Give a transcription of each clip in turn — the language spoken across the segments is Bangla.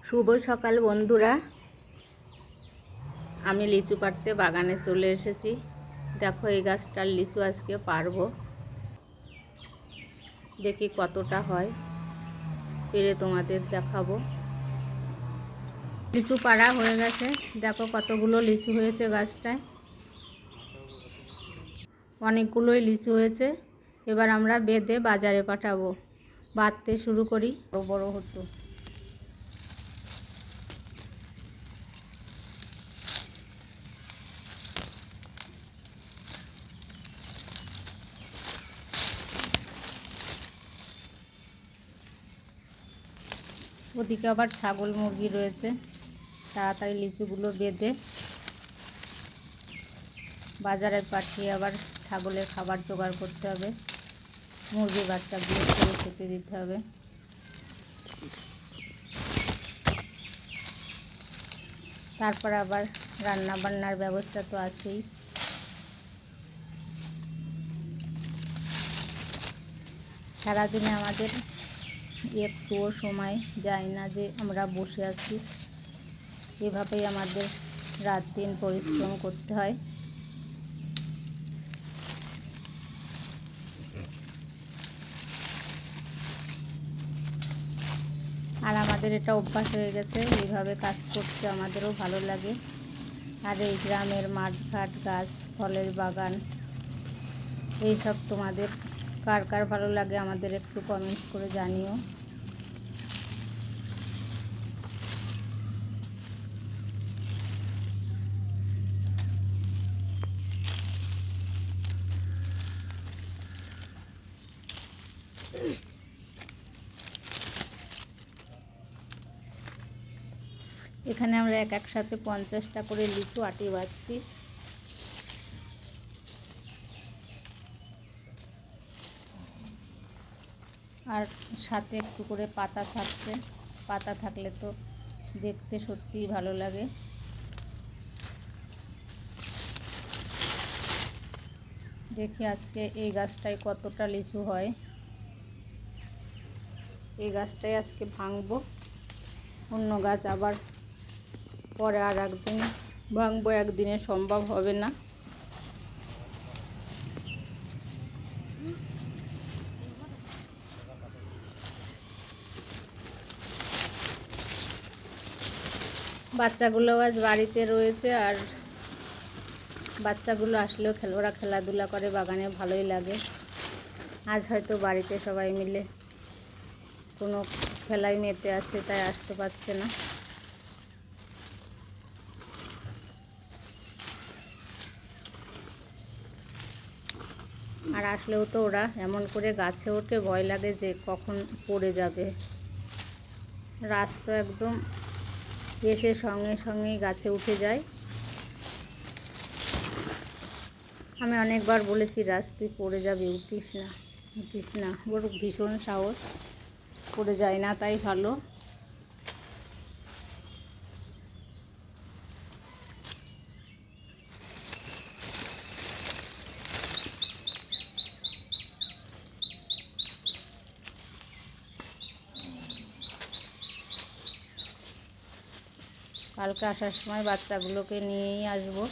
শুভ সকাল বন্ধুরা, আমি লিচু পাড়তে বাগানে চলে এসেছি। দেখো এই গাছটার লিচু আজকে পারবো, দেখি কতটা হয়, পেরে তোমাদের দেখাবো। লিচু পাড়া হয়ে গেছে, দেখো কতগুলো লিচু হয়েছে গাছটায়, অনেকগুলোই লিচু হয়েছে। এবার আমরা বেঁধে বাজারে পাঠাবো। বাঁধতে শুরু করি। বড় বড় হতো, ওদিকে আবার ছাগল মুরগি রয়েছে। তাড়াতাড়ি লিচুগুলো বেঁধে বাজারে পাঠিয়ে আবার ছাগলের খাবার জোগাড় করতে হবে, মুরগির বাচ্চাগুলো করে খেতে দিতে হবে। তারপর আবার রান্না বান্নার ব্যবস্থা তো আছেই। সারাদিনে আমাদের একটুও সময় যায় না যে আমরা বসে আছি, এভাবেই আমাদের রাত দিন পরিশ্রম করতে হয়। আর আমাদের এটা অভ্যাস হয়ে গেছে, এইভাবে কাজ করতে আমাদেরও ভালো লাগে। আর এই গ্রামের মাঠঘাট, গাছ, ফলের বাগান, এইসব তোমাদের কার কার ভালো লাগে আমাদের একটু কমেন্টস করে জানিও। এখানে আমরা একসাথে 50টা করে লিচু আটি বাঁধছি। আর সাথে একটু করে পাতা থাকছে, পাতা থাকলে তো দেখতে সত্যিই ভালো লাগে। দেখি আজকে এই গাছটায় কতটা লিচু হয়। এই গাছটাই আজকে ভাঙবো, অন্য গাছ আবার পরে আর একদিন ভাঙবো, একদিনে সম্ভব হবে না। বাচ্চাগুলো আজ বাড়িতে রয়েছে, আর বাচ্চাগুলো আসলেও ওরা খেলাধুলা করে বাগানে, ভালোই লাগে। আজ হয়তো বাড়িতে সবাই মিলে কোনো খেলায় মেতে আছে, তাই আসতে পারছে না। আর আসলেও তো ওরা এমন করে গাছে ওঠে, ভয় লাগে যে কখন পড়ে যাবে। রাজ তো একদম এসে সঙ্গে সঙ্গেই গাছে উঠে যায়। আমি অনেকবার বলেছি, রাজ তুই পড়ে যাবি, উঠিস না উঠিস না। ওর ভীষণ সাহস, পড়ে যায় না, তাই ভালো। কালকে আসার সময় বাচ্চাগুলোকে নিয়েই আসবো।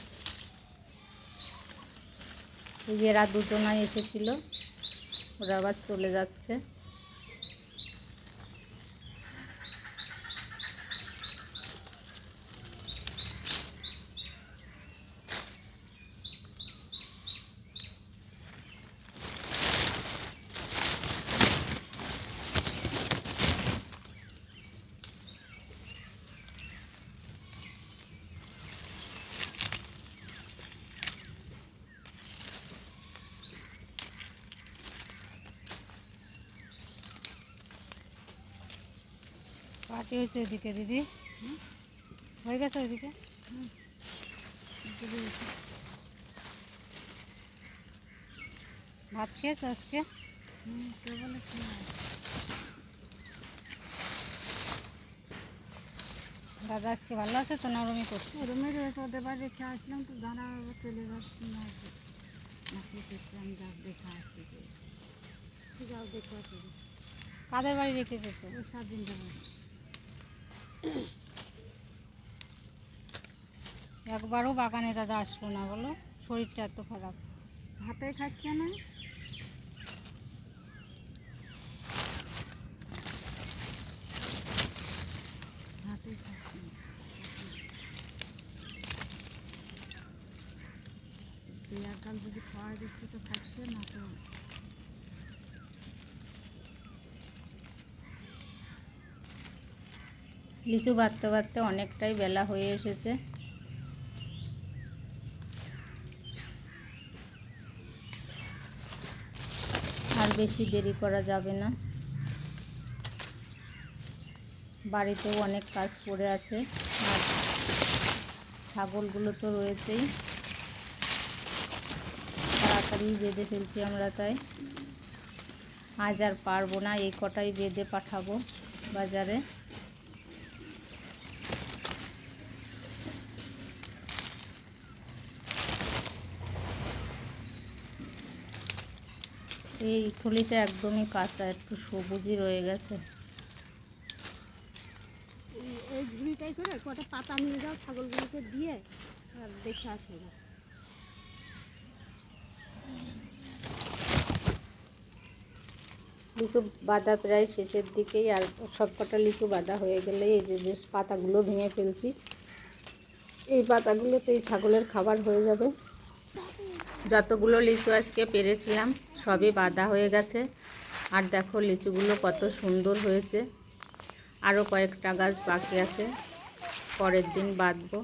এই যে এরা দুজনাই এসেছিল, ওরা আবার চলে যাচ্ছে। পার্টি হয়েছে এদিকে দিদি, হয়ে গেছে ওইদিকে। ভাত খেয়েছো আজকে? দাদা আজকে ভালো আছে তো, নরমই করছে? রুমে রয়েছে, ওদের বাড়ি রেখে আসলাম তো, দাঁড়া চলে যাচ্ছি না, নাকি দেখলাম দেখা আসছি। যাও দেখো আসি। কাদের বাড়ি রেখে যেত? ওই 7 দিন যাবো। একবারও বাগানে দাদা আসলো না, বলো শরীরটা এত খারাপ। ভাতে খাচ্ছে না। ভাতে খাচ্ছে না। একগাল যদি খাওয়া দিচ্ছে তো খাচ্ছে না তো। লিচু বাঁধতে বাঁধতে অনেকটাই বেলা হয়ে এসেছে। আর বেশি দেরি করা যাবে না, বাড়িতেও অনেক কাজ পড়ে আছে, আর ছাগলগুলো তো রয়েছেই, তাড়াতাড়ি বেঁধে ফেলছি আমরা, তাই আজ আর পারবো না, এই কটাই বেঁধে পাঠাবো বাজারে। এই থলিটা একদমই কাঁচা, একটু সবুজই রয়ে গেছে। এই ঝুড়িটাই করে কটা পাতা নিয়ে যাও, ছাগলগুলোকে দিয়ে আর দেখে আসো। লিচু বাঁধা প্রায় শেষের দিকেই, আর সব কটা লিচু বাঁধা হয়ে গেলে এই যে যে পাতাগুলো ভেঙে ফেলছি, এই পাতাগুলোতে এই ছাগলের খাবার হয়ে যাবে। যতগুলো লিচু আজকে পেরেছিলাম সবই বাঁধা হয়ে গেছে, আর দেখো লিচুগুলো কত সুন্দর হয়েছে। আরও কয়েকটা গাছ বাকি আছে, পরের দিন বাঁধবো,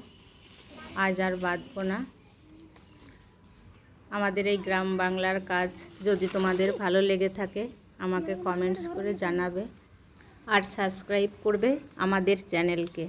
আজ আর বাঁধবো না। আমাদের এই গ্রাম বাংলার কাজ যদি তোমাদের ভালো লেগে থাকে আমাকে কমেন্টস করে জানাবে, আর সাবস্ক্রাইব করবে আমাদের চ্যানেলকে।